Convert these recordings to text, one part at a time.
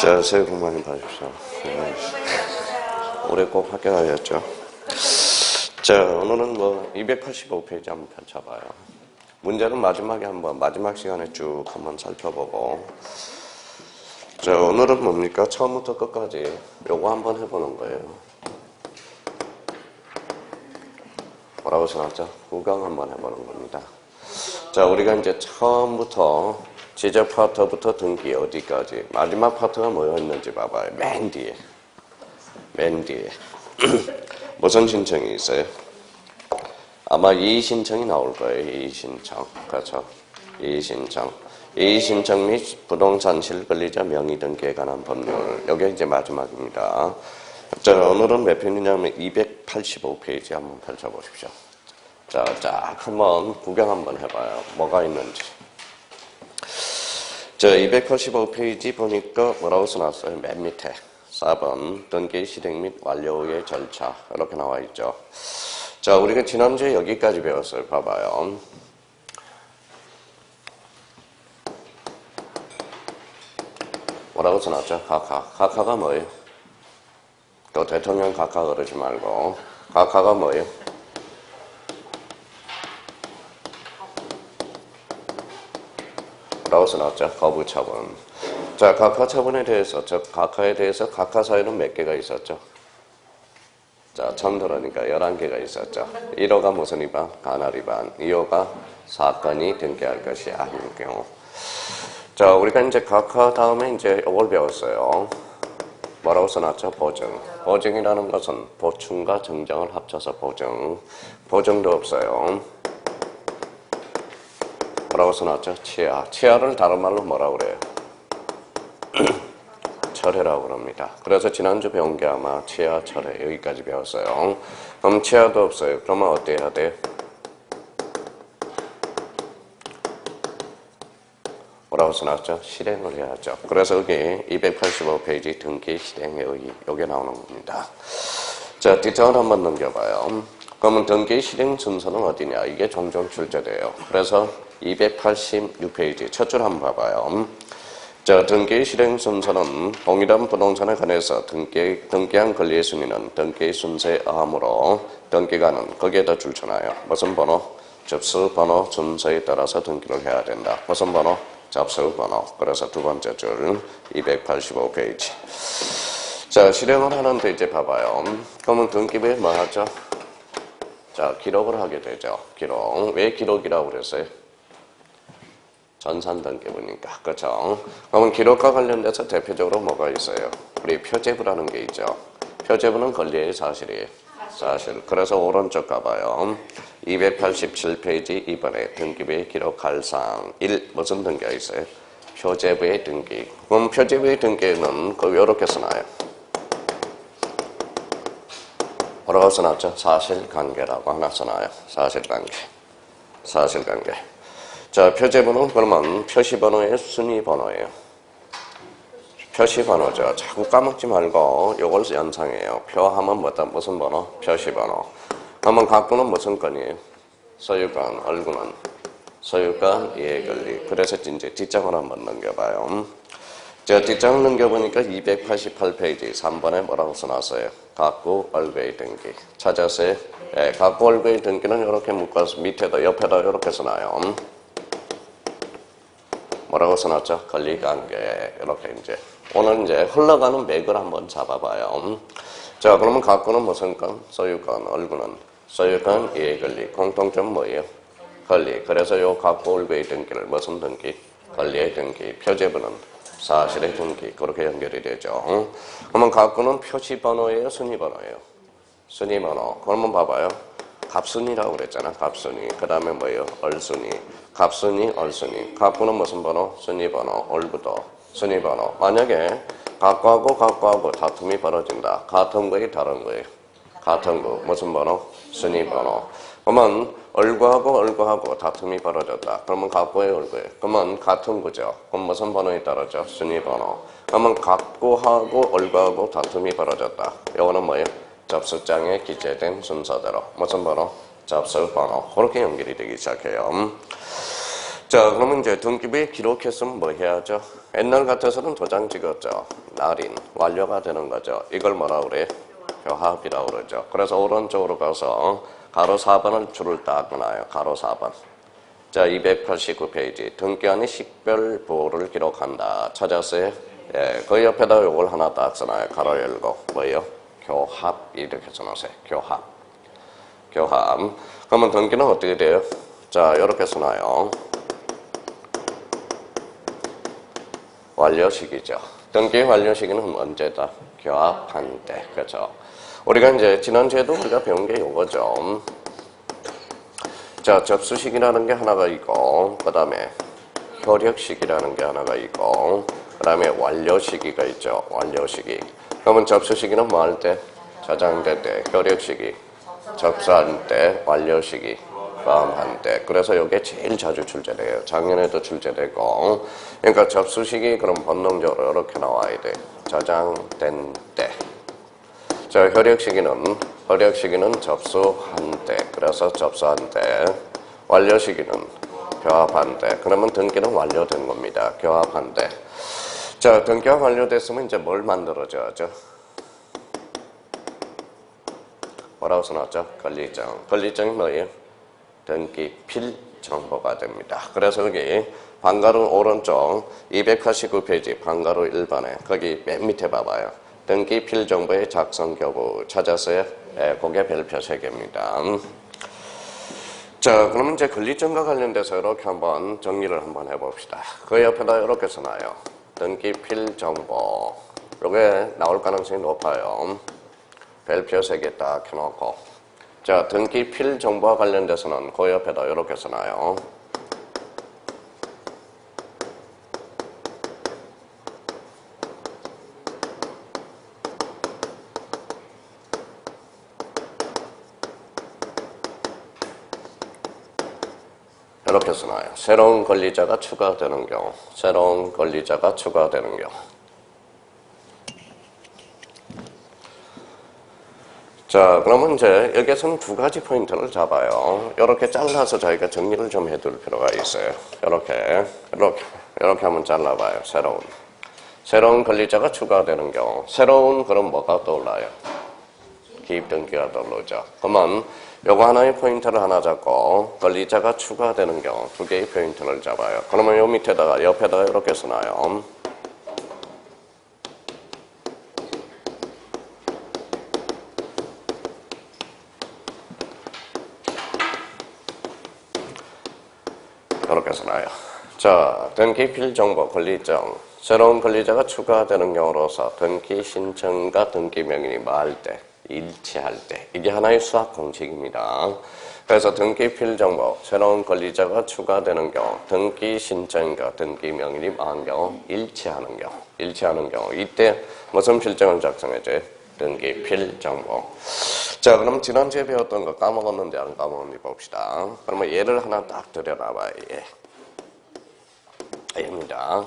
자, 새해 복 많이 받으십시오. 올해 꼭 합격하셨죠? 자, 오늘은 285페이지 한번 펼쳐봐요. 문제는 마지막 시간에 쭉 한번 살펴보고. 자, 오늘은 뭡니까? 처음부터 끝까지 요거 한번 해보는 거예요. 뭐라고 써놨죠? 구강 한번 해보는 겁니다. 자, 우리가 이제 처음부터 지적 파트부터 등기 어디까지 마지막 파트가 뭐였는지 봐봐요. 맨 뒤에 무슨 신청이 있어요? 아마 이의 신청이 나올 거예요. 이의 신청. 그렇죠? 이의 신청 및 부동산 실권리자 명의 등기에 관한 법률. 여기 이제 마지막입니다. 자, 오늘은 몇 편이냐면 285페이지 한번 펼쳐보십시오. 자, 쫙 한번 구경 한번 해봐요. 뭐가 있는지. 자, 285페이지 보니까 뭐라고 써놨어요? 맨 밑에 4번 등기 실행 및 완료의 절차 이렇게 나와 있죠. 자, 우리가 지난주에 여기까지 배웠어요. 봐봐요. 뭐라고 써놨죠? 각하가 뭐예요? 또 대통령 각하 그러지 말고 각하가 뭐예요? 라고 써놨죠. 거부 처분. 자, 각하 처분에 대해서, 각하에 대해서 각하 사유는 몇 개가 있었죠? 자, 처음 들으니까 11개가 있었죠. 1호가 무슨 위반? 간헐 위반. 2호가 사건이 등기할 것이 아닌 경우. 자, 우리가 이제 각하 다음에 이제 이걸 배웠어요. 뭐라고 써놨죠? 보증. 보증이라는 것은 보충과 정정을 합쳐서 보증. 보증도 없어요. 뭐라고 써놨죠? 치하. 치하를 다른 말로 뭐라고 그래요? 철회라고 그럽니다. 그래서 지난주 배운 게 아마 치하, 철회 여기까지 배웠어요. 그럼 치하도 없어요. 그러면 어떻게 해야 돼요? 뭐라고 써놨죠? 실행을 해야죠. 그래서 여기 285페이지 등기 실행의 의의 여기 나오는 겁니다. 자, 뒷장을 한번 넘겨봐요. 그러면 등기 실행 순서는 어디냐? 이게 종종 출제돼요. 그래서 286페이지 첫 줄 한번 봐봐요. 자, 등기 실행 순서는 동일한 부동산에 관해서 등기한 권리의 순위는 등기 순서에 의하므로 등기관은 거기에다 줄 쳐놔요. 무슨 번호? 접수 번호 순서에 따라서 등기를 해야 된다. 무슨 번호? 접수 번호. 그래서 두 번째 줄 285페이지. 자, 실행을 하는데 이제 봐봐요. 그러면 등기부에 뭐 하죠? 자, 기록을 하게 되죠. 기록. 왜 기록이라고 그랬어요? 전산등기부니까. 그렇죠? 그러면 기록과 관련돼서 대표적으로 뭐가 있어요? 우리 표제부라는 게 있죠. 표제부는 권리의 사실이에요. 사실. 그래서 오른쪽 가봐요. 287페이지 2번에 등기부의 기록할 사항 1. 무슨 등기가 있어요? 표제부의 등기. 그럼 표제부의 등기는 이렇게 써놔요. 뭐라고 써놨죠? 사실관계라고 하나 써놔요. 사실관계. 자, 표제번호는 그러면 표시번호의 순위번호예요. 표시번호죠. 자꾸 까먹지 말고 요걸 연상해요. 표하면 무슨 번호? 표시번호. 그러면 각부는 무슨 건이에요? 소유권, 얼구는 소유권, 이해권리. 그래서 이제 뒷장을 한번 넘겨봐요. 자, 뒷장을 넘겨보니까 288페이지 3번에 뭐라고 써놨어요? 각부 얼구의 등기. 찾았어요? 네, 각부 얼구의 등기는 이렇게 묶어서 밑에도 옆에도 이렇게 써놔요. 뭐라고 써놨죠? 권리관계. 이렇게 이제. 오늘 이제 흘러가는 맥을 한번 잡아봐요. 자, 그러면 각부는 무슨 건? 소유권, 얼구는 소유권, 이해권리. 공통점 뭐예요? 권리. 그래서 요 각부 얼구의 등기를 무슨 등기? 권리의 등기. 표제부는 사실의 등기. 그렇게 연결이 되죠. 그러면 각부는 표시번호예요? 순위번호예요? 순위번호. 그러면 봐봐요. 갑순위라고 그랬잖아. 갑순위. 그 다음에 뭐예요? 얼순위. 갑순위, 얼순위. 각부는 무슨 번호? 순위번호. 얼부도 순위번호. 만약에 각부하고 다툼이 벌어진다. 같은 거예요? 다른 거예요? 같은 거. 무슨 번호? 순위번호. 그러면 얼구하고 다툼이 벌어졌다. 그러면 각부의 얼구예요. 그러면 같은 거죠. 그럼 무슨 번호에 따르죠? 순위번호. 그러면 각부하고 얼구하고 다툼이 벌어졌다. 이거는 뭐예요? 접수장에 기재된 순서대로. 무슨 번호? 접수번호. 그렇게 연결이 되기 시작해요. 자, 그러면 이제 등기부에 기록했으면 뭐 해야죠? 옛날 같아서는 도장 찍었죠. 날인, 완료가 되는 거죠. 이걸 뭐라 그래? 교합이라고 그러죠. 그래서 오른쪽으로 가서 가로 4번을 줄을 딱 놔요. 가로 4번. 자, 289페이지. 등기한이 식별부호를 기록한다. 찾았어요? 예, 그 옆에다 요걸 하나 딱 써놔요. 가로 열고. 뭐예요? 교합. 이렇게 써놓으세요. 교합. 교합. 그러면 등기는 어떻게 돼요? 자, 이렇게 써놔요. 완료식이죠. 등기 완료시기는 언제다? 교합한 때. 그렇죠? 우리가 이제 지난주에도 우리가 배운 게 요거죠. 자, 접수식이라는 게 하나가 있고, 그 다음에 효력식이라는 게 하나가 있고, 그 다음에 완료시기가 있죠. 완료시기. 그러면 접수시기는 뭐 할 때? 저장될 때. 효력시기. 접수할 때. 완료시기. 포함한 때. 그래서 이게 제일 자주 출제돼요. 작년에도 출제되고. 그러니까 접수식이 그럼 본능적으로 이렇게 나와야 돼. 저장된 때. 자, 효력시기는 접수한 때. 그래서 접수한 때. 완료시기는 교합한 때. 그러면 등기는 완료된 겁니다. 교합한 때. 자, 등기가 완료됐으면 이제 뭘 만들어줘야죠? 뭐라고 써놨죠? 권리증. 권리증이 뭐예요? 등기필 정보가 됩니다. 그래서 여기 방가루 오른쪽 289페이지 방가루 1번에 거기 맨 밑에 봐봐요. 등기필 정보의 작성 교부 찾았어요? 네, 그게 별표 3개입니다. 자, 그러면 이제 권리증과 관련돼서 이렇게 한번 정리를 한번 해봅시다. 그 옆에다 이렇게 써놔요. 등기필 정보. 이게 나올 가능성이 높아요. 별표 3개 딱 해놓고. 자, 등기필 정보와 관련돼서는 그 옆에다 이렇게 써놔요. 이렇게 써놔요. 새로운 권리자가 추가되는 경우. 새로운 권리자가 추가되는 경우. 자, 그러면 이제 여기에서는 두 가지 포인트를 잡아요. 이렇게 잘라서 저희가 정리를 좀 해둘 필요가 있어요. 이렇게 한번 잘라봐요. 새로운 권리자가 추가되는 경우. 새로운 그럼 뭐가 떠올라요? 기입등기가 떠오르죠. 그러면 요거 하나의 포인트를 하나 잡고 권리자가 추가되는 경우 두 개의 포인트를 잡아요. 그러면 요 밑에다가 옆에다가 이렇게 써놔요. 이렇게 써놔요. 자, 등기필 정보 권리증. 새로운 권리자가 추가되는 경우로서 등기 신청과 등기 명인이 뭐 할 때? 일치할 때. 이게 하나의 수학 공식입니다. 그래서 등기필 정보, 새로운 권리자가 추가되는 경우, 등기 신청과 등기 명인이 뭐한 경우? 일치하는 경우. 이때 무슨 필정을 작성해줘요? 등기필 정보. 자, 그럼 지난주에 배웠던 거 까먹었는지 안 까먹었는지 봅시다. 그러면 얘를 하나 딱 들여놔봐요. 얘입니다.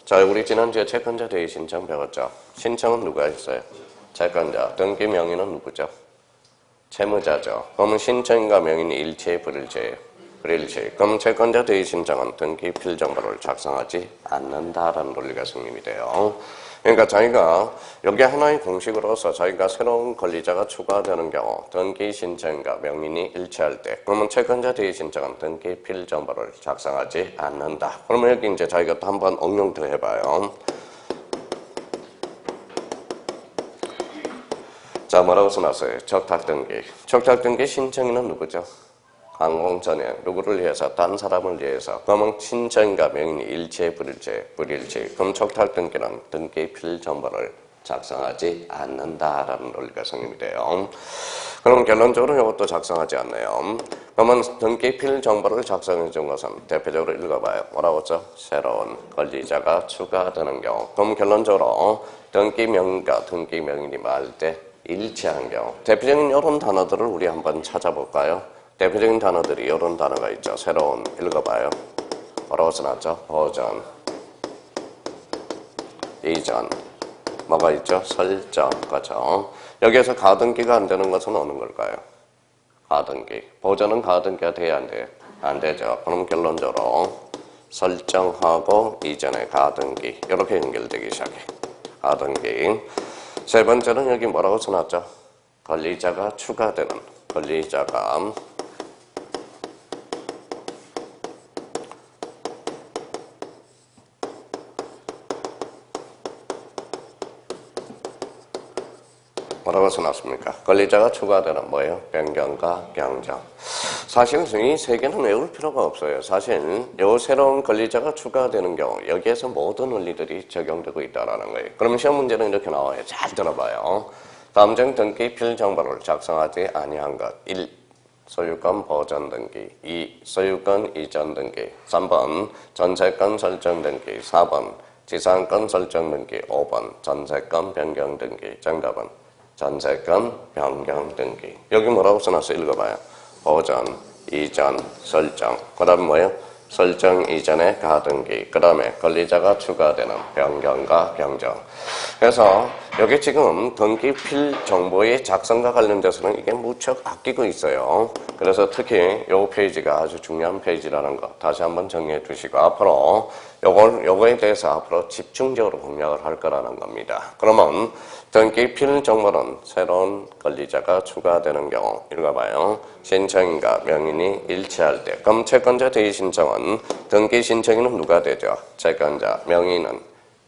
자, 우리 지난주에 채권자 대위 신청 배웠죠? 신청은 누가 했어요? 채권자. 등기 명의는 누구죠? 채무자죠. 그러면 신청인과 명의는 일체의 불일체예요? 불일체. 그럼 채권자 대위 신청은 등기필 정보를 작성하지 않는다라는 논리가 성립이 돼요. 그러니까 자기가 여기 하나의 공식으로서 자기가 새로운 권리자가 추가되는 경우 등기 신청과 명인이 일치할 때 그러면 채권자 대위 신청은 등기필 정보를 작성하지 않는다. 그러면 여기 이제 자기가 또 한번 응용 더 해봐요. 자, 뭐라고 써놨어요? 적탁등기. 적탁등기 신청인은 누구죠? 항공전에 누구를 위해서? 딴 사람을 위해서. 그러면 신청인과 명인이 일체, 불일체. 그럼 적탁등기는 등기필 정보를 작성하지 않는다라는 논리가 성립이 돼요. 그럼 결론적으로 이것도 작성하지 않네요. 그러면 등기필 정보를 작성해 준 것은 대표적으로 읽어봐요. 뭐라고 했죠? 새로운 권리자가 추가되는 경우. 그럼 결론적으로 등기명인과 등기명인이 말할 때 일치한 경우. 대표적인 이런 단어들을 우리 한번 찾아볼까요? 대표적인 단어들이 이런 단어가 있죠. 새로운, 읽어봐요. 뭐라고 써놨죠? 보전, 이전, 뭐가 있죠? 설정, 그렇죠? 여기에서 가등기가 안 되는 것은 어느 걸까요? 가등기. 보전은 가등기가 돼야 안 돼? 안 되죠. 그럼 결론적으로 설정하고 이전에 가등기. 이렇게 연결되기 시작해. 가등기. 세 번째는 여기 뭐라고 써놨죠? 권리자가 추가되는. 권리자가 뭐라고 써놨습니까? 권리자가 추가되는 뭐예요? 변경과 변경. 사실 이 세 개는 외울 필요가 없어요. 사실 요 새로운 권리자가 추가되는 경우 여기에서 모든 원리들이 적용되고 있다는 거예요. 그럼 시험 문제는 이렇게 나와요. 잘 들어봐요. 다음 중 등기 필정보를 작성하지 아니한 것. 1. 소유권 보전 등기. 2. 소유권 이전 등기. 3번 전세권 설정 등기. 4번 지상권 설정 등기. 5번 전세권 변경 등기. 정답은 전세권 변경 등기. 여기 뭐라고 써놨어요? 읽어봐요. 보전, 이전, 설정. 그 다음 뭐예요? 설정 이전에 가등기. 그 다음에 권리자가 추가되는 변경과 변경. 그래서 여기 지금 등기필 정보의 작성과 관련돼서는 이게 무척 아끼고 있어요. 그래서 특히 이 페이지가 아주 중요한 페이지라는 거 다시 한번 정리해 두시고 앞으로 요거에 대해서 앞으로 집중적으로 공략을 할 거라는 겁니다. 그러면 등기필 정보는 새로운 권리자가 추가되는 경우 읽어봐요. 신청인과 명인이 일치할 때. 그럼 채권자 대의 신청은 등기 신청인은 누가 되죠? 채권자, 명인은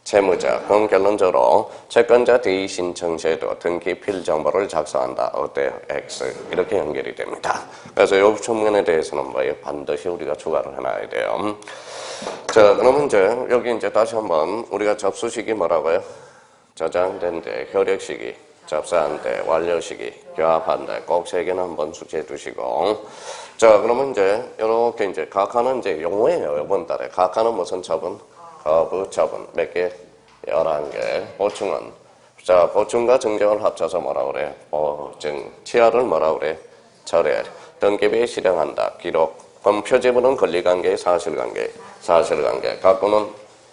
채무자. 그럼 결론적으로 채권자 대의 신청 시에도 등기필 정보를 작성한다. 어때요? X. 이렇게 연결이 됩니다. 그래서 이 측면에 대해서는 뭐예요? 반드시 우리가 추가를 해놔야 돼요. 자, 그러면 이제 여기 이제 다시 한번 우리가 접수식이 뭐라고요? 저장된 데, 효력 시기, 접수한 데, 완료 시기, 교합한 데, 꼭 세 개는 한번 숙지해 두시고. 자, 그러면 이제, 이렇게 이제, 각하는 이제 용어예요, 이번 달에. 각하는 무슨 처분? 거부 처분. 몇 개? 11개. 보충은? 자, 보충과 증정을 합쳐서 뭐라 그래? 보증. 치하를 뭐라 그래? 철회. 등기부에 실행한다. 기록. 그럼 표지부는 권리관계, 사실관계. 사실관계. 각부는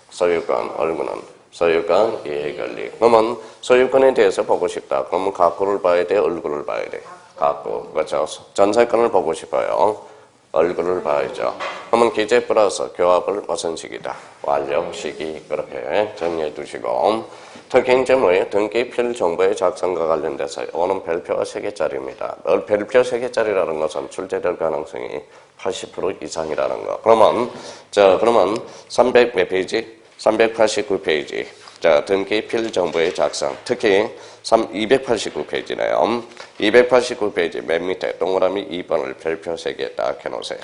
소유권, 얼구는 소유권, 이해권리. 그러면 소유권에 대해서 보고 싶다. 그러면 각구를 봐야 돼, 얼굴을 봐야 돼. 각구. 그렇죠. 전세권을 보고 싶어요. 얼굴을 봐야죠. 그러면 기재 플러스 교합을 무슨 시기다? 완료 시기. 그렇게 정리해 두시고. 특히 이제 뭐예요? 등기필 정보의 작성과 관련돼서 오는 별표가 3개짜리입니다. 별표 3개짜리라는 것은 출제될 가능성이 80% 이상이라는 거. 그러면 300 몇 페이지? 389페이지. 자, 등기필 정보의 작성. 특히 289페이지네요. 289페이지 맨 밑에 동그라미 2번을 별표 3개 딱 해놓으세요.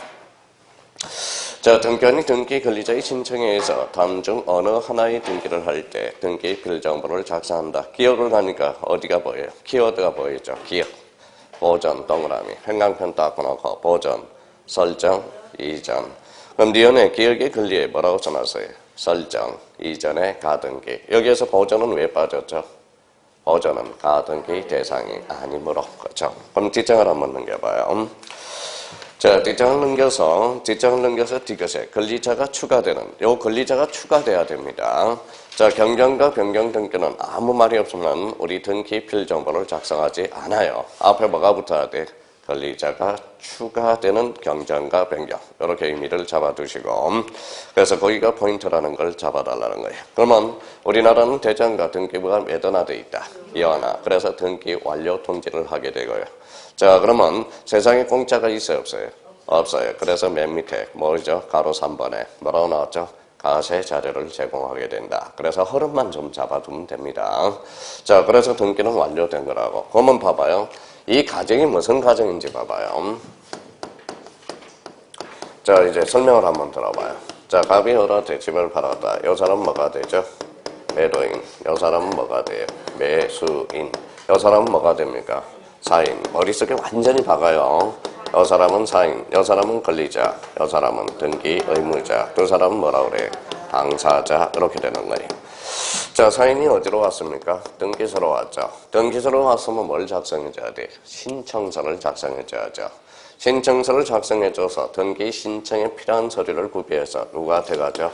자, 등기 권리자의 신청에 의해서 다음 중 어느 하나의 등기를 할 때 등기필 정보를 작성한다. 기억을 하니까 어디가 보여요? 키워드가 보이죠? 기억. 보전, 동그라미. 행강편 딱 놓고 보전, 설정, 이전. 그럼 니은의 기억의 권리에 뭐라고 써놨어요? 설정, 이전에 가등기. 여기에서 보전은 왜 빠졌죠? 보전은 가등기 대상이 아니므로. 그렇죠? 그럼 뒷장을 한번 넘겨봐요. 자, 뒷장을 넘겨서 뒤끝에 권리자가 추가되는, 요 권리자가 추가돼야 됩니다. 자, 변경과 변경 등기는 아무 말이 없으면 우리 등기필 정보를 작성하지 않아요. 앞에 뭐가 붙어야 돼? 권리자가 추가되는 경정과 변경. 이렇게 의미를 잡아두시고. 그래서 거기가 포인트라는 걸 잡아달라는 거예요. 그러면 우리나라는 대장과 등기부가 매도나돼 있다. 이완화. 그래서 등기 완료 통지를 하게 되고요. 자, 그러면 세상에 공짜가 있어요, 없어요? 없어요. 그래서 맨 밑에 뭐죠? 가로 3번에 뭐라고 나왔죠? 가세 자료를 제공하게 된다. 그래서 흐름만 좀 잡아두면 됩니다. 자, 그래서 등기는 완료된 거라고. 그러면 봐봐요. 이 가정이 무슨 가정인지 봐봐요. 자, 이제 설명을 한번 들어봐요. 자, 갑이 을한테 집을 팔았다. 이 사람은 뭐가 되죠? 매도인. 이 사람은 뭐가 돼요? 매수인. 이 사람은 뭐가 됩니까? 사인. 머릿속에 완전히 박아요. 이 사람은 사인. 이 사람은 권리자. 이 사람은 등기 의무자. 두 사람은 뭐라 그래? 당사자. 이렇게 되는 거예요. 자, 사인이 어디로 왔습니까? 등기소로 왔죠. 등기소로 왔으면 뭘 작성해줘야 돼? 신청서를 작성해줘야죠. 신청서를 작성해줘서 등기 신청에 필요한 서류를 구비해서 누가 돼가죠?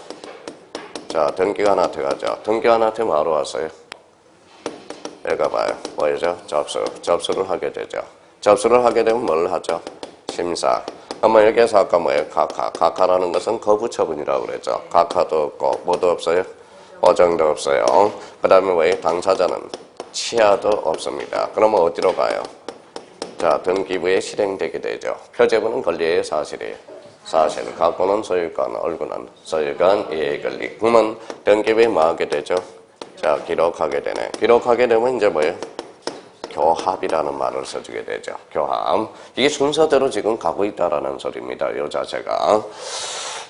자, 등기관한테 가죠. 등기관한테 뭐하러 왔어요? 읽어봐요. 뭐죠? 접수를 하게 되죠. 접수를 하게 되면 뭘 하죠? 심사. 그러면 여기에서 아까 뭐예요? 각하. 각하라는 것은 거부처분이라고 그랬죠. 각하도 없고 뭐도 없어요? 어정도 없어요. 그 다음에 왜 당사자는 치하도 없습니다. 그러면 어디로 가요? 자, 등기부에 실행되게 되죠. 표제부는 권리의 사실이에요. 사실. 갖고는 소유권, 얼구는 소유권, 이해 권리. 그러면 등기부에 뭐 하게 되죠? 자, 기록하게 되네. 기록하게 되면 이제 뭐예요? 교합이라는 말을 써주게 되죠. 교합. 이게 순서대로 지금 가고 있다라는 소리입니다. 이 자체가.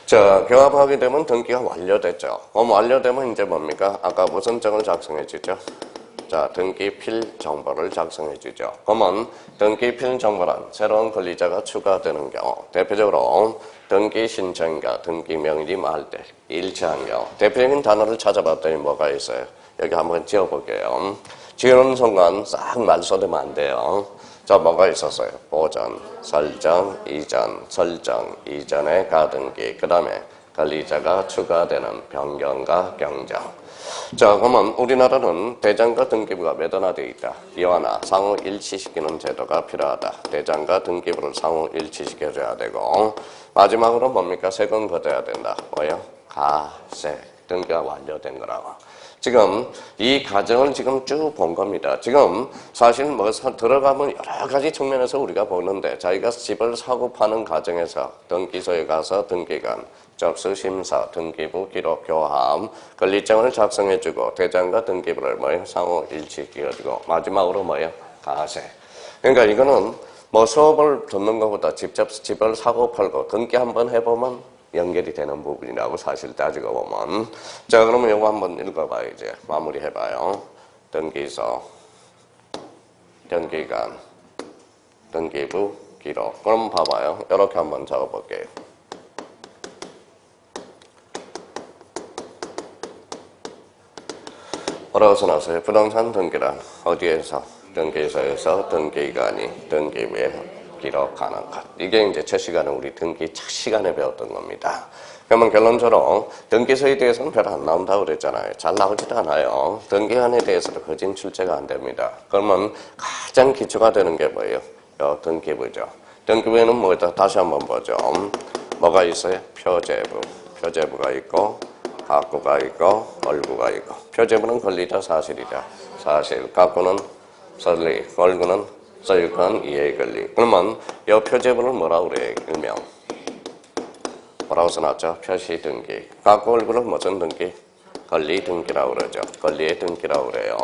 자, 교합하게 되면 등기가 완료됐죠. 그럼 완료되면 이제 뭡니까? 아까 무슨 정을 작성해 주죠? 자, 등기필 정보를 작성해 주죠. 그러면 등기필 정보란 새로운 권리자가 추가되는 경우, 대표적으로 등기 신청과 등기 명의를 할 때 일치한 경우, 대표적인 단어를 찾아봤더니 뭐가 있어요? 여기 한번 지어볼게요. 지우는 순간 싹 말소되면 안 돼요. 자, 뭐가 있었어요? 보전, 설정, 이전, 설정, 이전의 가등기, 그 다음에 권리자가 추가되는 변경과 경정. 자, 그러면 우리나라는 대장과 등기부가 매도화되어 있다. 이와 하나 상호 일치시키는 제도가 필요하다. 대장과 등기부를 상호 일치시켜줘야 되고, 마지막으로 뭡니까? 세금 걷어야 된다. 뭐예요? 가세. 등기가 완료된 거라고. 지금 이 과정을 지금 쭉 본 겁니다. 지금 사실 뭐 들어가면 여러 가지 측면에서 우리가 보는데, 자기가 집을 사고 파는 과정에서 등기소에 가서 등기관, 접수 심사, 등기부 기록 교함, 권리증을 작성해주고 대장과 등기부를 뭐예요? 상호 일치시켜주고 마지막으로 뭐예요? 가세. 그러니까 이거는 뭐 수업을 듣는 것보다 직접 집을 사고 팔고 등기 한번 해보면 연결이 되는 부분이라고 사실 따지고 보면. 자, 그러면 이거 한번 읽어봐요. 이제 마무리 해봐요. 등기소, 등기관, 등기부 기록. 그럼 봐봐요. 이렇게 한번 적어볼게요. 뭐라고 써놨어요? 부동산 등기란 어디에서? 등기소에서 등기관이 등기부에 기록하는 것. 이게 이제 첫 시간에 우리 등기 첫 시간에 배웠던 겁니다. 그러면 결론적으로 등기소에 대해서는 별로 안 나온다고 그랬잖아요. 잘 나오지도 않아요. 등기관에 대해서도 거진 출제가 안 됩니다. 그러면 가장 기초가 되는 게 뭐예요? 등기부죠. 등기부에는 뭐다? 다시 한번 보죠. 뭐가 있어요? 표제부. 표제부가 있고 갖고가 있고 얼구가 있고. 표제부는 권리다 사실이다. 사실. 갖고는 권리, 얼구는 소유권, 이해 권리. 그러면 이 표제부는 뭐라고 그래요? 일명 뭐라고 써놨죠? 표시 등기. 갖고 얼구는 무슨 등기? 권리 등기라고 그러죠. 권리의 등기라고 그래요.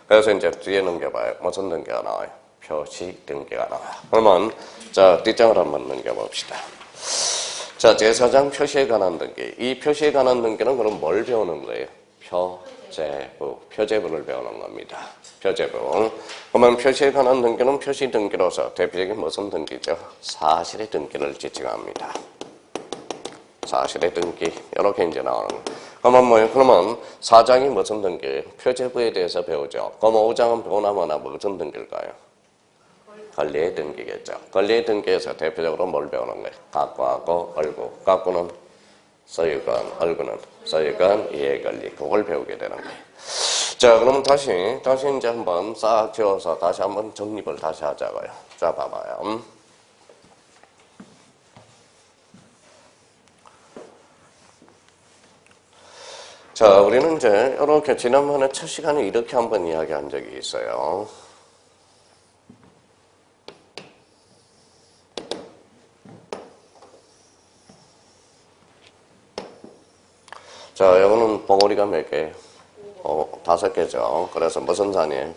그래서 이제 뒤에 넘겨봐요. 무슨 등기가 나와요? 표시 등기가 나와요. 그러면 자, 뒷장을 한번 넘겨봅시다. 자, 제4장 표시에 관한 등기. 이 표시에 관한 등기는 그럼 뭘 배우는 거예요? 표제부. 표제부를 배우는 겁니다. 표제부. 그러면 표시에 관한 등기는 표시 등기로서 대표적인 무슨 등기죠? 사실의 등기를 지칭합니다. 사실의 등기. 이렇게 이제 나오는 거예요. 그러면 뭐예요? 그러면 4장이 무슨 등기예요? 표제부에 대해서 배우죠. 그러면 5장은 보나마나 무슨 등기일까요? 권리의 등기겠죠. 권리의 등기에서 대표적으로 뭘 배우는 거예요? 갖고하고 얼구. 갖고는 소유권, 얼구는 소유권, 이해 권리. 그걸 배우게 되는 거예요. 자, 그러면 다시 이제 한번 싹 지워서 다시 한번 정립을 다시 하자고요. 자, 봐봐요. 자, 우리는 이제 이렇게 지난번에 첫 시간에 이렇게 한번 이야기한 적이 있어요. 자, 이거는 봉우리가 몇 개예요? 5개죠. 그래서 무슨 산이에요?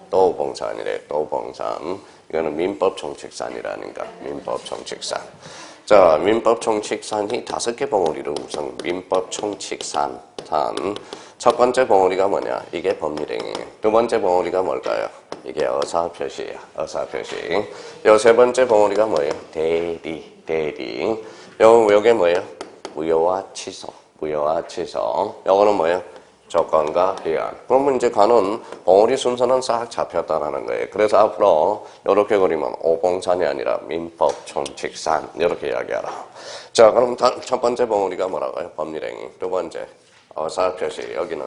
도봉산이래. 도봉산. 이거는 민법총칙산이라니까. 민법총칙산. 자, 민법총칙산이 5개 봉우리로 우선 민법총칙산. 첫 번째 봉우리가 뭐냐? 이게 법률행위. 두 번째 봉우리가 뭘까요? 이게 의사표시야. 의사표시. 요 세 번째 봉우리가 뭐예요? 대리. 요게 뭐예요? 무효와 취소. 무효와 취소. 요거는 뭐예요? 조건과 기한. 그러면 이제 가는 봉우리 순서는 싹 잡혔다라는 거예요. 그래서 앞으로 이렇게 그리면 오봉산이 아니라 민법총칙산 이렇게 이야기하라. 자, 그럼 첫 번째 봉우리가 뭐라고요? 법률행위. 두 번째 의사표시. 여기는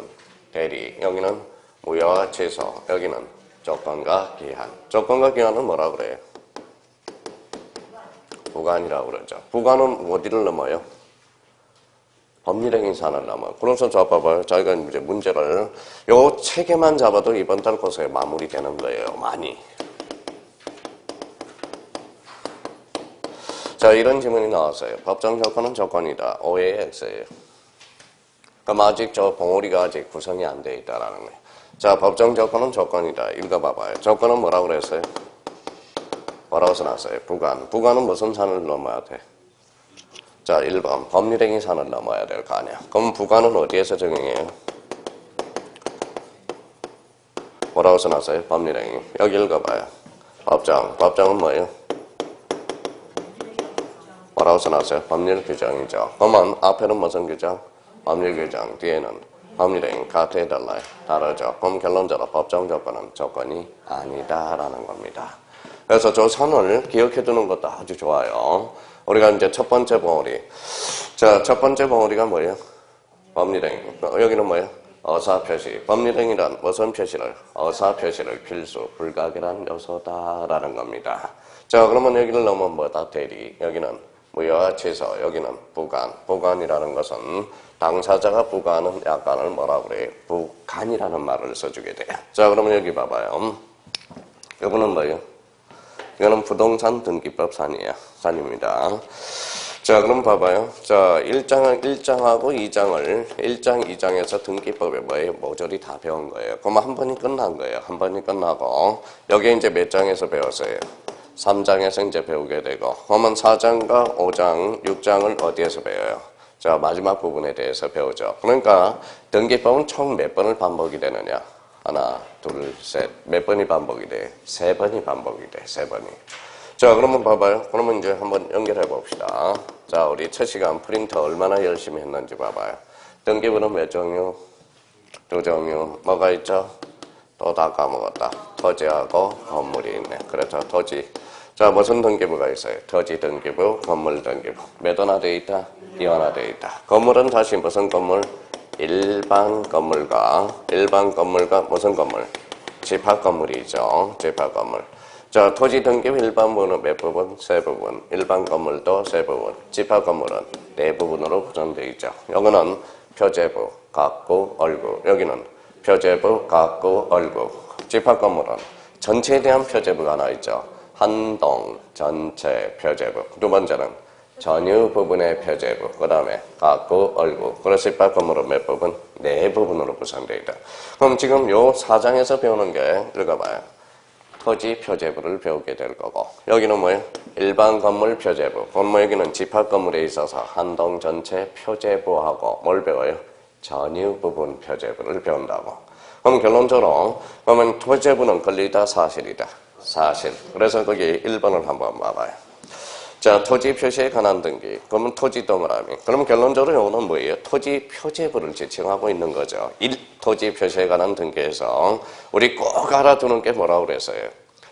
대리. 여기는 무효와 취소. 여기는 조건과 기한. 조건과 기한은 뭐라 그래요? 부관이라고 그러죠. 부관은 어디를 넘어요? 법률행위산을 넘어요. 그래서 자 봐봐요. 자기가 이제 문제를 요 세 개만 잡아도 이번 달 고사에 마무리되는 거예요. 많이. 자, 이런 질문이 나왔어요. 법정 조건은 조건이다. O의 X예요. 그럼 아직 저 봉우리가 아직 구성이 안 돼 있다라는 거예요. 자, 법정 조건은 조건이다. 읽어봐봐요. 조건은 뭐라고 그랬어요? 뭐라고 써놨어요? 부관. 부관은 무슨 산을 넘어야 돼? 자, 1번. 법률행위 산을 넘어야 될 거 아니야. 그럼 부관은 어디에서 적용해요? 뭐라고 써놨어요? 법률행위. 여기 읽어봐요. 법정. 법정은 뭐예요? 뭐라고 써놨어요? 법률규정이죠. 그러면 앞에는 무슨 규정? 법률규정. 뒤에는 법률행위. 같아 달라요? 다르죠. 그럼 결론적으로 법정 조건은 조건이 아니다라는 겁니다. 그래서 저 선을 기억해 두는 것도 아주 좋아요. 우리가 이제 첫 번째 봉우리. 자, 첫 번째 봉우리가 뭐예요? 법률행위. 여기는 뭐예요? 어사표시. 법률행위란 무슨 표시를? 어사표시를 필수, 불가결한 요소다라는 겁니다. 자, 그러면 여기를 넣으면 뭐다? 대리. 여기는 무효와 취소. 여기는 부관. 부관이라는 것은 당사자가 부과하는 약관을 뭐라 그래요? 부간이라는 말을 써주게 돼요. 자, 그러면 여기 봐봐요. 이거는 뭐예요? 이거는 부동산 등기법 산이에요. 산입니다. 자, 그럼 봐봐요. 자, 1장하고 2장을 1장, 2장에서 등기법에 뭐예요? 모조리 다 배운 거예요. 그럼 한 번이 끝난 거예요. 한 번이 끝나고 여기 이제 몇 장에서 배웠어요? 3장에서 이제 배우게 되고 그러면 4장과 5장, 6장을 어디에서 배워요? 자, 마지막 부분에 대해서 배우죠. 그러니까 등기법은 총 몇 번을 반복이 되느냐? 하나, 둘, 셋. 몇 번이 반복이 돼? 3번이 반복이 돼. 3번이. 자, 그러면 봐봐요. 그러면 이제 한번 연결해 봅시다. 자, 우리 첫 시간 프린터 얼마나 열심히 했는지 봐봐요. 등기부는 몇 종류? 2종류. 뭐가 있죠? 또 다 까먹었다. 토지하고 건물이 있네. 그렇죠. 토지. 자, 무슨 등기부가 있어요? 토지 등기부, 건물 등기부. 몇 원화되어 있다? 2원화되어 있다. 건물은 다시 무슨 건물? 일반 건물과 무슨 건물? 집합 건물이죠. 집합 건물. 자, 토지 등기부 일반 부분은 몇 부분? 3부분. 일반 건물도 3부분. 집합 건물은 4부분으로 구성되어 있죠. 여기는 표제부, 갑구, 얼구. 여기는 표제부, 갑구, 얼구. 집합 건물은 전체에 대한 표제부가 하나 있죠. 한동, 전체, 표제부. 두 번째는 전유 부분의 표제부, 그 다음에 갑구, 얼구. 그래서 집합 건물은 몇 부분? 4부분으로 구성되어 있다. 그럼 지금 요 4장에서 배우는 게 읽어봐요. 토지 표제부를 배우게 될 거고 여기는 뭐예요? 일반 건물 표제부. 그럼 여기는 집합 건물에 있어서 한동 전체 표제부하고 뭘 배워요? 전유 부분 표제부를 배운다고. 그럼 결론적으로 그러면 표제부는 권리다 사실이다. 사실. 그래서 거기 1번을 한번 봐봐요. 자, 토지 표시에 관한 등기. 그러면 토지 동그라미. 그럼 결론적으로 이거는 뭐예요? 토지 표제부를 지칭하고 있는 거죠. 토지 표시에 관한 등기에서 우리 꼭 알아두는 게 뭐라고 그랬어요?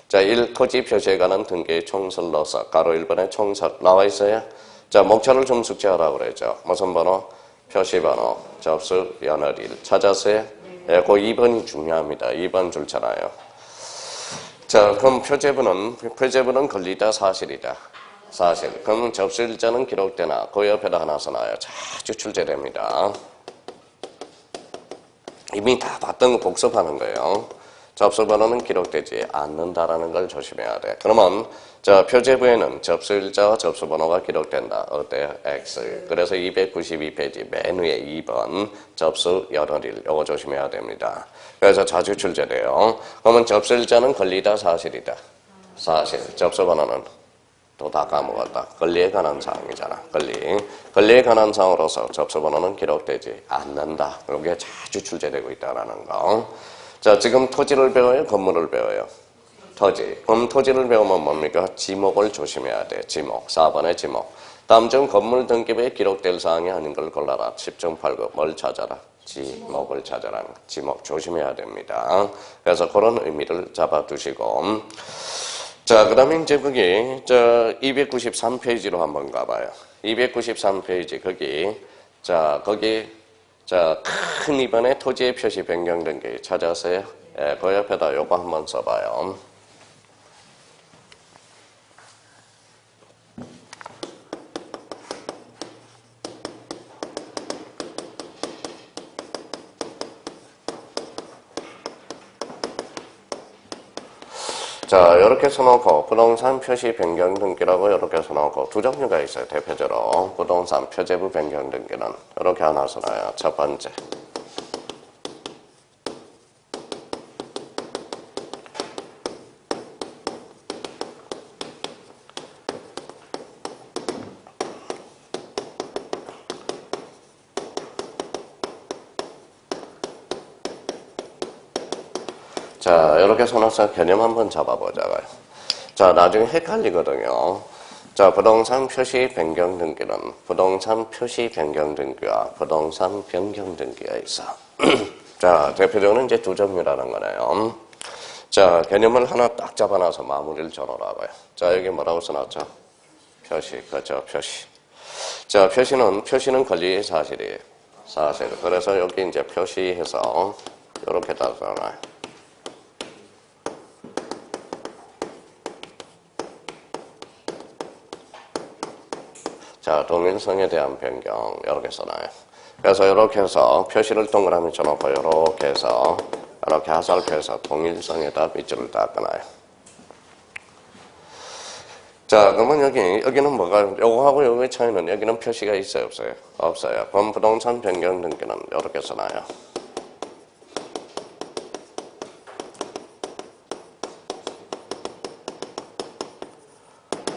자, 토지 표시에 관한 등기의 총설로서 가로 1번에 총설 나와 있어요. 자, 목차를 좀 숙지하라고 그랬죠. 무슨 번호? 표시번호, 접수, 연월일. 찾았어요? 예, 그 2번이 중요합니다. 2번 줄잖아요. 자, 그럼 표제부는 권리다 사실이다. 사실. 그럼 접수일자는 기록되나 그 옆에다 하나 써놔요. 자주 출제됩니다. 이미 다 봤던 거 복습하는 거예요. 접수번호는 기록되지 않는다라는 걸 조심해야 돼. 그러면 자, 표제부에는 접수일자와 접수번호가 기록된다. 어때요? X. 그래서 292페이지 맨 위에 2번 접수 연월일 요거 조심해야 됩니다. 그래서 자주 출제돼요. 그러면 접수일자는 권리다 사실이다. 사실. 접수번호는 또 다 까먹었다. 권리에 관한 사항이잖아. 권리에 관한 사항으로서 접수번호는 기록되지 않는다. 이게 자주 출제되고 있다는 거. 자, 지금 토지를 배워요? 건물을 배워요? 토지. 그럼 토지를 배우면 뭡니까? 지목을 조심해야 돼. 지목. 4번의 지목. 다음 중 건물 등기부에 기록될 사항이 아닌 걸 골라라. 10중 8구. 뭘 찾아라? 지목을 찾아라. 지목 조심해야 됩니다. 그래서 그런 의미를 잡아두시고 자, 그 다음에 이제 거기, 293페이지로 한번 가봐요. 293페이지, 거기, 큰 2번에 토지의 표시 변경 등기 찾았어요? 예, 그 옆에다 요거 한번 써봐요. 자, 이렇게 써놓고 부동산 표시 변경 등기라고 이렇게 써놓고 두 종류가 있어요. 대표적으로 부동산 표제부 변경 등기는 이렇게 하나 써놔요. 첫 번째. 자, 이렇게 써놔서 개념 한번 잡아보자고요. 자, 나중에 헷갈리거든요. 자, 부동산 표시 변경 등기는 부동산 표시 변경 등기와 부동산 변경 등기가 있어. 자, 대표적으로 이제 두 종류라는 거네요. 자, 개념을 하나 딱 잡아놔서 마무리를 전하라고요. 자, 여기 뭐라고 써놨죠? 표시, 그렇죠, 표시. 자, 표시는 권리 사실이에요. 사실. 그래서 여기 이제 표시해서 이렇게 다 써놔요. 자, 동일성에 대한 변경 이렇게 써놔요. 그래서 이렇게 해서 표시를 동그라미 쳐놓고 이렇게 해서 이렇게 하살표해서 동일성에다 밑줄을 딱 끊어요. 자, 그러면 여기는 뭐가, 요거하고 요거의 차이는 여기는 표시가 있어요, 없어요? 없어요. 그럼 부동산 변경 등기는 이렇게 써놔요.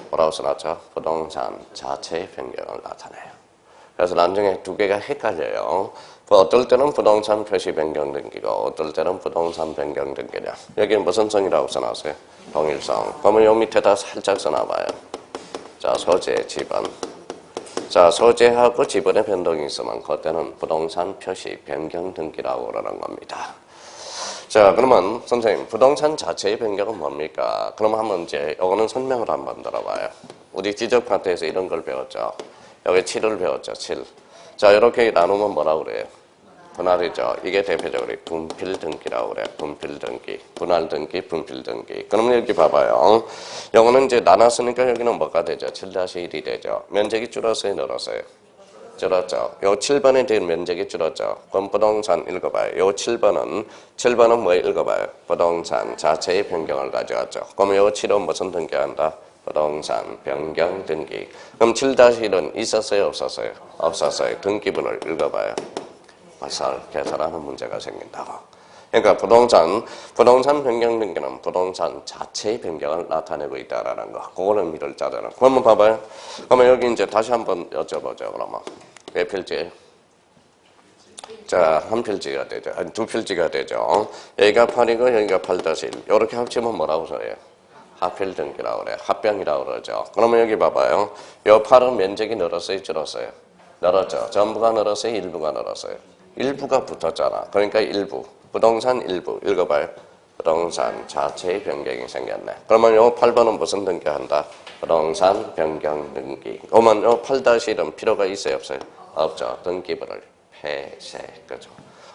뭐라고 써놨죠? 부동산 자체의 변경을 나타내요. 그래서 나중에 두 개가 헷갈려요. 어떨 때는 부동산 표시 변경 등기고 어떨 때는 부동산 변경 등기냐. 여기 무슨 성이라고 써놨어요? 동일성. 그러면 요 밑에다 살짝 써놔봐요. 자, 소재, 지번. 자, 소재하고 지번의 변동이 있으면 그때는 부동산 표시 변경 등기라고 그러는 겁니다. 자, 그러면 선생님, 부동산 자체의 변경은 뭡니까? 그러면 한번 이제 이거는 설명을 한번 들어봐요. 우리 지적 파트에서 이런 걸 배웠죠. 여기 7을 배웠죠, 7. 자, 이렇게 나누면 뭐라고 그래요? 분할이죠. 이게 대표적으로 분필 등기라고 그래요. 분필 등기, 분할 등기, 분필 등기. 그러면 여기 봐봐요. 요거는 이제 나눴으니까 여기는 뭐가 되죠? 7-1이 되죠. 면적이 줄었어요, 늘었어요? 줄었죠. 요 7번에 대한 면적이 줄었죠. 그럼 부동산 읽어봐요. 요 7번은 뭐 읽어봐요? 부동산 자체의 변경을 가져왔죠. 그럼 요 7은 무슨 등기한다? 부동산 변경 등기. 그럼 7-1은 있었어요, 없었어요? 없었어요. 등기분을 읽어봐요. 계산하는 문제가 생긴다고. 그러니까 부동산 변경 등기는 부동산 자체의 변경을 나타내고 있다라는 거. 그거는 미를 짜잖아. 그러면 봐봐요. 그러면 여기 이제 다시 한번 여쭤보죠, 그러면. 몇 필지? 자, 한 필지가 되죠. 아니, 두 필지가 되죠. 여기가 8이고 여기가 8-1. 이렇게 합치면 뭐라고 써요? 합필 등기라고 그래요. 합병이라고 그러죠. 그러면 여기 봐봐요. 요 8은 면적이 늘었어요, 줄었어요? 늘었죠. 전부가 늘었어요, 일부가 늘었어요? 일부가 붙었잖아. 그러니까 일부. 부동산 일부. 읽어봐요. 부동산 자체의 변경이 생겼네. 그러면 요 8번은 무슨 등기한다? 부동산 변경 등기. 그러면 요 8-1은 필요가 있어요, 없어요? 없죠. 등기부를 폐쇄. 그죠?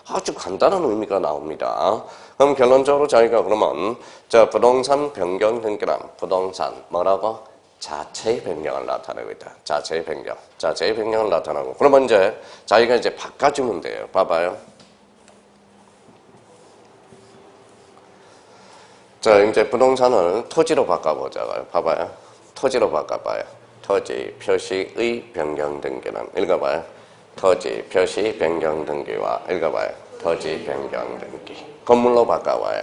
아주 간단한 의미가 나옵니다. 그럼 결론적으로 저희가 그러면 저 부동산 변경 등기란 부동산 뭐라고? 자체의 변경을 나타내고 있다. 자체의 변경을 나타나고. 그러면 이제 자기가 이제 바꿔주면 돼요. 봐봐요. 자, 이제 부동산을 토지로 바꿔보자고요. 봐봐요. 토지로 바꿔봐요. 토지 표시의 변경 등기는 읽어봐요. 토지 표시 변경 등기와 읽어봐요. 토지 변경 등기. 건물로 바꿔봐요.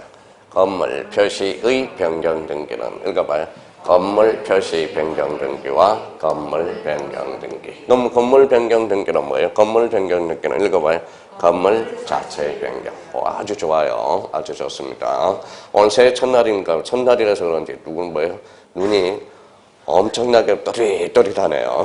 건물 표시의 변경 등기는 읽어봐요. 건물 표시 변경 등기와 건물 변경 등기. 그럼 건물 변경 등기는 뭐예요? 건물 변경 등기는 읽어봐요. 건물 자체 변경. 아주 좋아요. 아주 좋습니다. 오늘 새해 첫날이니까 첫날이라서 그런지 누군 뭐예요? 눈이 엄청나게 또릿또릿하네요.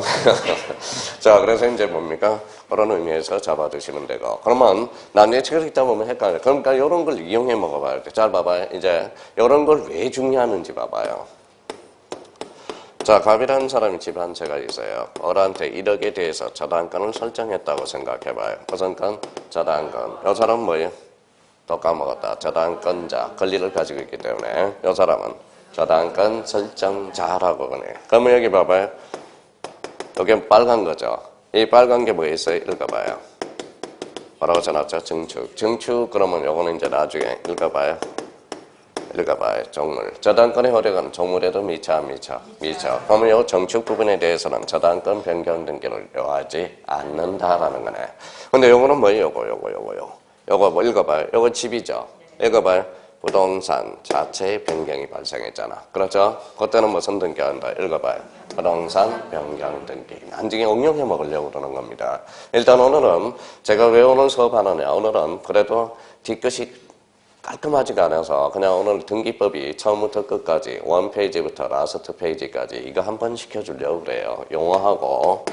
자, 그래서 이제 뭡니까? 그런 의미에서 잡아두시면 되고. 그러면 나중에 책을 읽다 보면 헷갈려요. 그러니까 이런 걸 이용해 먹어봐야 돼. 잘 봐봐요. 이제 이런 걸 왜 중요하는지 봐봐요. 자, 갑이라는 사람이 집 한 채가 있어요. 어른한테 1억에 대해서 저당권을 설정했다고 생각해봐요. 무슨 건? 저당권. 이 사람은 뭐예요? 또 까먹었다. 저당권자, 권리를 가지고 있기 때문에 이 사람은 저당권 설정자라고 그러네. 그러면 여기 봐봐요. 이게 빨간 거죠. 이 빨간 게 뭐 있어요? 읽어봐요. 뭐라고 써놨죠? 증축. 증축 그러면 요거는 이제 나중에 읽어봐요. 정물. 저당권의 효력은 정물에도 미쳐 안 미쳐? 미쳐. 그러면 요 정축 부분에 대해서는 저당권 변경 등기를 요하지 않는다라는 거네. 근데 요거는 뭐예요? 요거 뭐 읽어봐요. 요거 집이죠. 읽어봐요. 부동산 자체의 변경이 발생했잖아. 그렇죠? 그때는 무슨 등기한다? 읽어봐요. 부동산 변경 등기. 나중에 응용해 먹으려고 그러는 겁니다. 일단 오늘은 제가 왜 오늘 수업하느냐. 오늘은 그래도 뒤끝이 깔끔하지가 않아서 그냥 오늘 등기법이 처음부터 끝까지 원페이지부터 라스트 페이지까지 이거 한번 시켜주려고 그래요. 용어하고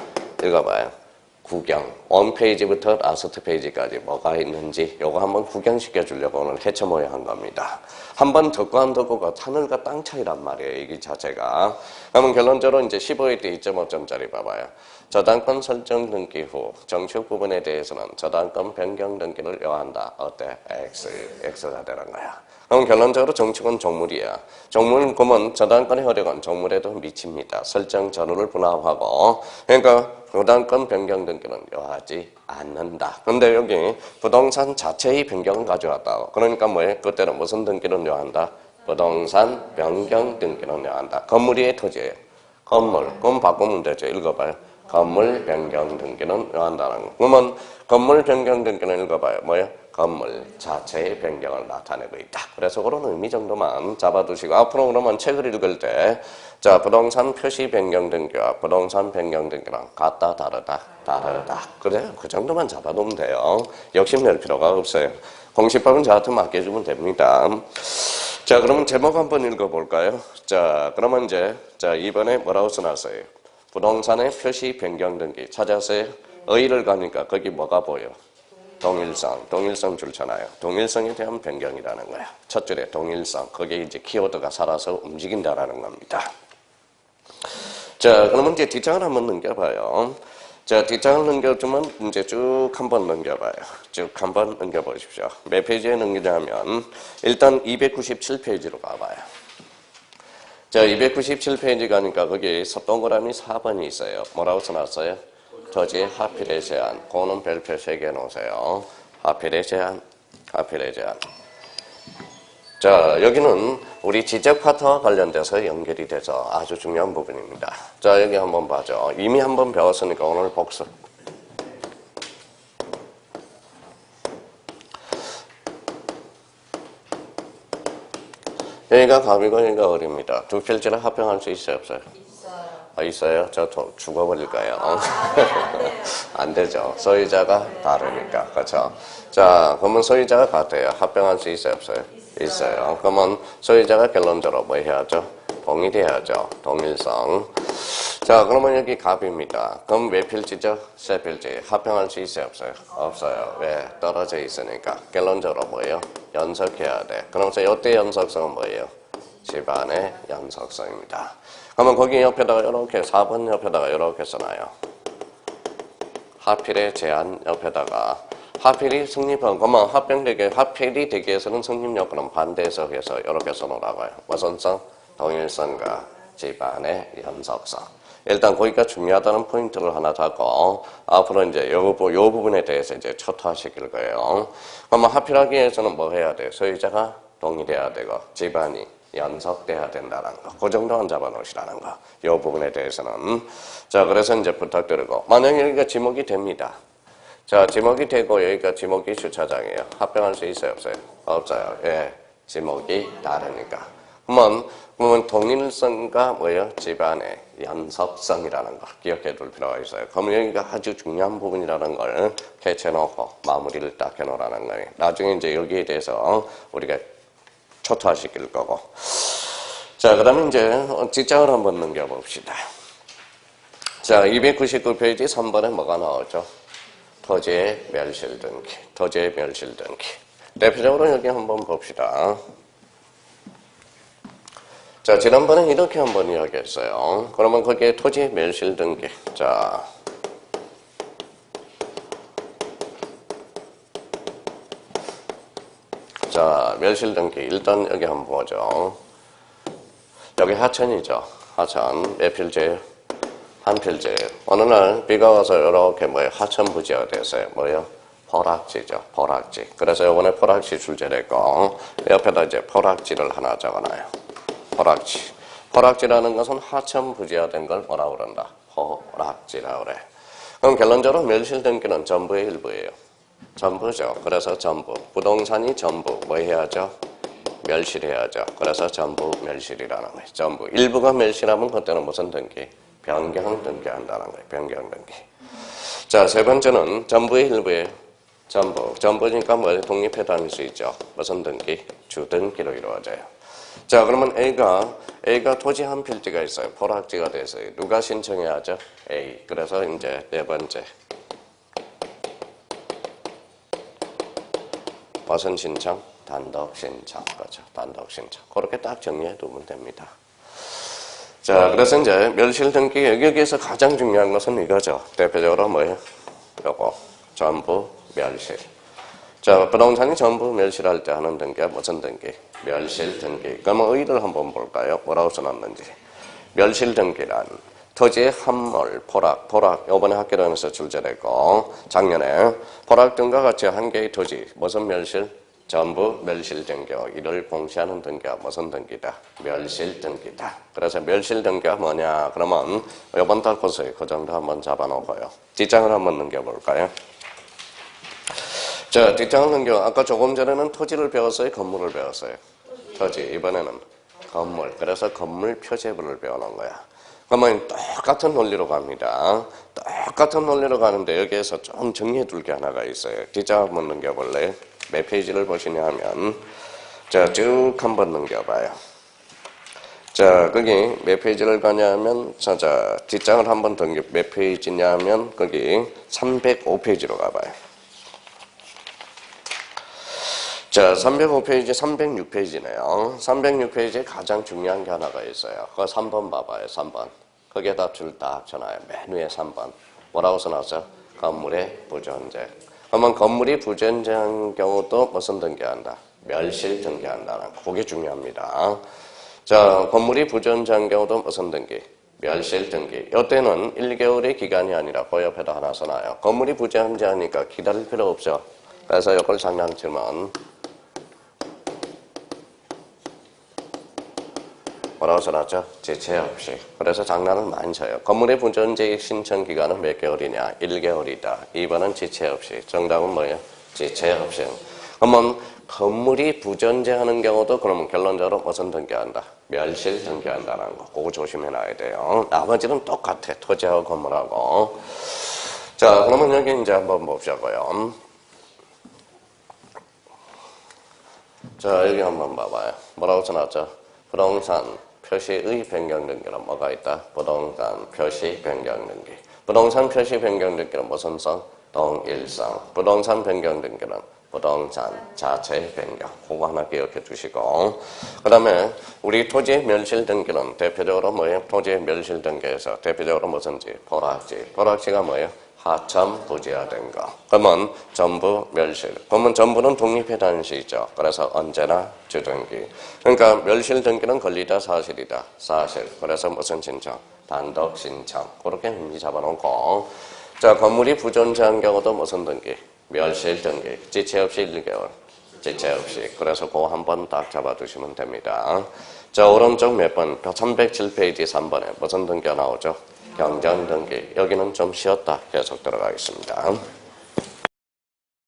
읽어봐요. 구경. 원페이지부터 라스트 페이지까지 뭐가 있는지 요거 한번 구경시켜 주려고 오늘 해쳐 모여 한 겁니다. 한번 듣고 안 듣고가 하늘과 땅 차이란 말이에요. 이 자체가. 그러면 결론적으로 이제 15일 때 2.5점짜리 봐봐요. 저당권 설정 등기 후 정축 부분에 대해서는 저당권 변경 등기를 요한다. 어때? X가 되는 거야. 그럼 결론적으로 정축은 종물이야. 종물 그러면 저당권의 효력은 종물에도 미칩니다. 설정 전후를 분할하고 그러니까 저당권 변경 등기는 요하지 않는다. 근데 여기 부동산 자체의 변경을 가져왔다. 그러니까 뭐예요? 그때는 무슨 등기는 요한다? 부동산 변경 등기는 요한다. 건물이에요, 토지예요? 건물. 그럼 바꾸면 되죠. 읽어봐요. 건물 변경 등기는 요한다는 거. 그러면 건물 변경 등기는 읽어봐요. 뭐예요? 건물 자체의 변경을 나타내고 있다. 그래서 그런 의미 정도만 잡아두시고 앞으로 그러면 책을 읽을 때 자 부동산 표시 변경 등기와 부동산 변경 등기랑 같다 다르다. 그래 그 정도만 잡아두면 돼요. 욕심낼 필요가 없어요. 공시법은 저한테 맡겨주면 됩니다. 자 그러면 제목 한번 읽어볼까요? 자 그러면 이제 자 이번에 뭐라고 써놨어요? 부동산의 표시 변경 등기 찾았어요? 의의를 가니까 거기 뭐가 보여? 동일성 줄잖아요. 동일성에 대한 변경이라는 거야. 첫 줄에 동일성. 거기에 이제 키워드가 살아서 움직인다라는 겁니다. 자, 그러면 이제 뒷장을 한번 넘겨봐요. 자, 뒷장을 넘겨주면 이제 쭉 한번 넘겨봐요. 쭉 한번 넘겨보십시오. 몇 페이지에 넘기냐면 일단 297페이지로 가봐요. 자, 297페이지 가니까 거기 동그라미 4번이 있어요. 뭐라고 써놨어요? 토지 하필의 제한. 그거는 별표 3개 놓으세요. 하필의 제한. 자, 여기는 우리 지적 파트와 관련돼서 연결이 돼서 아주 중요한 부분입니다. 자, 여기 한번 봐죠. 이미 한번 배웠으니까 오늘 복습. 여기가 갑이고 여기가 을입니다. 두 필지를 합병할 수 있어요, 없어요? 있어요? 저 죽어버릴까요? 안 되죠. 소유자가 다르니까. 그렇죠? 자, 그러면 소유자가 같아요. 합병할 수 있어요, 없어요? 있어요. 그러면 소유자가 결론적으로 뭐 해야죠? 동일해야죠. 동일성. 자, 그러면 여기 갑입니다. 그럼 몇 필지죠? 세 필지. 합병할 수 있어요, 없어요? 없어요. 왜? 떨어져 있으니까. 결론적으로 뭐예요? 연속해야 돼. 그러면서 이때 연속성은 뭐예요? 집안의 연속성입니다. 그러면 거기 옆에다가 이렇게 4번 옆에다가 이렇게 써놔요. 하필의 제한 옆에다가 하필이 성립한 그러면 하필이 되기 위해서는 성립 여건은 반대해서 해서 이렇게 써놓으라고요. 무슨 성? 동일성과 집안의 연속성. 일단 거기가 중요하다는 포인트를 하나 잡고 앞으로 이제 요 부분에 대해서 이제 초토화시킬 거예요. 그러면 하필하기 위해서는 뭐 해야 돼? 소유자가 동일해야 되고 집안이 연속돼야 된다는 거. 그 정도만 잡아놓으시라는 거. 이 부분에 대해서는. 자, 그래서 이제 부탁드리고. 만약에 여기가 지목이 됩니다. 자, 지목이 되고 여기가 지목이 주차장이에요. 합병할 수 있어요, 없어요? 없어요. 예. 지목이 다르니까. 그러면 동일성과 뭐예요? 집안의 연속성이라는 거. 기억해 둘 필요가 있어요. 그러면 여기가 아주 중요한 부분이라는 걸 캐치해놓고 마무리를 딱 해놓으라는 거예요. 나중에 이제 여기에 대해서 우리가 초토화시킬 거고. 자, 그 다음에 이제 직장을 한번 넘겨봅시다. 자, 299페이지 3번에 뭐가 나오죠? 토지의 멸실 등기. 대표적으로 여기 한번 봅시다. 자, 지난번에 이렇게 한번 이야기했어요. 그러면 거기에 토지의 멸실 등기. 자, 자, 멸실 등기. 일단 여기 한번 보죠. 여기 하천이죠. 하천. 몇 필지예요? 한 필지예요. 어느 날 비가 와서 이렇게 하천 부지가 됐어요. 뭐예요? 포락지죠. 포락지. 그래서 이번에 포락지 출제됐고 옆에다 이제 포락지를 하나 적어놔요. 포락지. 포락지라는 것은 하천 부지화된 걸 뭐라고 그런다? 포락지라고 그래. 그럼 결론적으로 멸실 등기는 전부의 일부예요. 전부죠. 그래서 전부. 부동산이 전부 뭐 해야죠? 멸실해야죠. 그래서 전부 멸실이라는 거예요. 전부. 일부가 멸실하면 그때는 무슨 등기? 변경 등기한다는 거예요. 변경 등기. 자, 세 번째는 전부의 일부예요. 전부. 전부니까 뭐 독립해 다닐 수 있죠. 무슨 등기? 주등기로 이루어져요. 자, 그러면 A가 토지 한 필지가 있어요. 포락지가 돼서요. 누가 신청해야죠? A. 그래서 이제 네 번째. 무슨 신청? 단독 신청. 그렇죠. 단독 신청. 그렇게 딱 정리해 두면 됩니다. 자, 그래서 이제 멸실 등기 여기에서 가장 중요한 것은 이거죠. 대표적으로 뭐예요? 요거. 전부 멸실. 자, 부동산이 전부 멸실할 때 하는 등기가 무슨 등기? 멸실 등기. 그러면 의의를 한번 볼까요? 뭐라고 써놨는지. 멸실 등기란 토지의 함몰, 포락. 이번에 학교론에서 출제됐고 작년에 포락 등과 같이 한 개의 토지 무슨 멸실? 전부 멸실 등기요. 이를 공시하는 등기가 무슨 등기다? 멸실 등기다. 그래서 멸실 등기가 뭐냐? 그러면 이번 달 코스에 그 정도 한번 잡아놓고요. 뒷장을 한번 넘겨볼까요? 자, 뒷장을 넘겨. 아까 조금 전에는 토지를 배웠어요? 건물을 배웠어요? 토지. 이번에는 건물. 그래서 건물 표제부를 배워놓은 거야. 그러면 똑같은 논리로 갑니다. 똑같은 논리로 가는데 여기에서 좀 정리해 둘 게 하나가 있어요. 뒷장 한번 넘겨볼래요? 몇 페이지를 보시냐 하면 자, 쭉 한번 넘겨봐요. 자, 거기 몇 페이지를 가냐면 자, 뒷장을 한번 넘겨 몇 페이지냐 하면 거기 305페이지로 가봐요. 자, 305페이지, 306페이지네요. 306페이지에 가장 중요한 게 하나가 있어요. 그거 3번 봐봐요, 3번. 거기에다 줄 딱 쳐놔요. 맨 위에 3번. 뭐라고 써놨죠? 건물의 부존재. 그러면 건물이 부존재한 경우도 무슨 등기한다? 멸실 등기한다는 거. 그게 중요합니다. 자, 건물이 부존재한 경우도 무슨 등기? 멸실 등기. 이때는 1개월의 기간이 아니라 그 옆에다 하나 써놔요. 건물이 부존재하니까 기다릴 필요 없죠. 그래서 이걸 장난치면 뭐라고 써놨죠? 지체 없이. 그래서 장난을 많이 쳐요. 건물의 부존재 신청 기간은 몇 개월이냐? 1개월이다. 2번은 지체 없이. 정답은 뭐예요? 지체 없이. 그러면 건물이 부존재하는 경우도 그러면 결론적으로 무슨 등기한다? 멸실 등기한다는 거. 그거 조심해놔야 돼요. 나머지는 똑같아. 토지하고 건물하고. 자, 그러면 여기 이제 한번 보자고요. 자, 여기 한번 봐봐요. 뭐라고 써놨죠? 부동산 표시의 변경 등기는 뭐가 있다? 부동산 표시 변경 등기. 부동산 표시 변경 등기는 무슨 성? 동일성. 부동산 변경 등기는 부동산 자체 변경. 그거 하나 기억해 두시고. 그 다음에 우리 토지 멸실 등기는 대표적으로 뭐예요? 토지 멸실 등기에서 대표적으로 무슨지? 포락지. 포락지가 뭐예요? 하천 부지화된 거. 그러면 전부 멸실. 그러면 전부는 독립해 다닐 수 있죠. 그래서 언제나 주등기. 그러니까 멸실 등기는 권리다 사실이다. 사실. 그래서 무슨 신청? 단독 신청. 그렇게 의미 잡아놓고. 자, 건물이 부존재한 경우도 무슨 등기? 멸실 등기. 지체 없이 1개월. 지체 없이. 그래서 그거 한번 딱 잡아두시면 됩니다. 자, 오른쪽 몇 번? 307페이지 3번에 무슨 등기가 나오죠? 경전 등기. 여기는 좀 쉬었다. 계속 들어가겠습니다.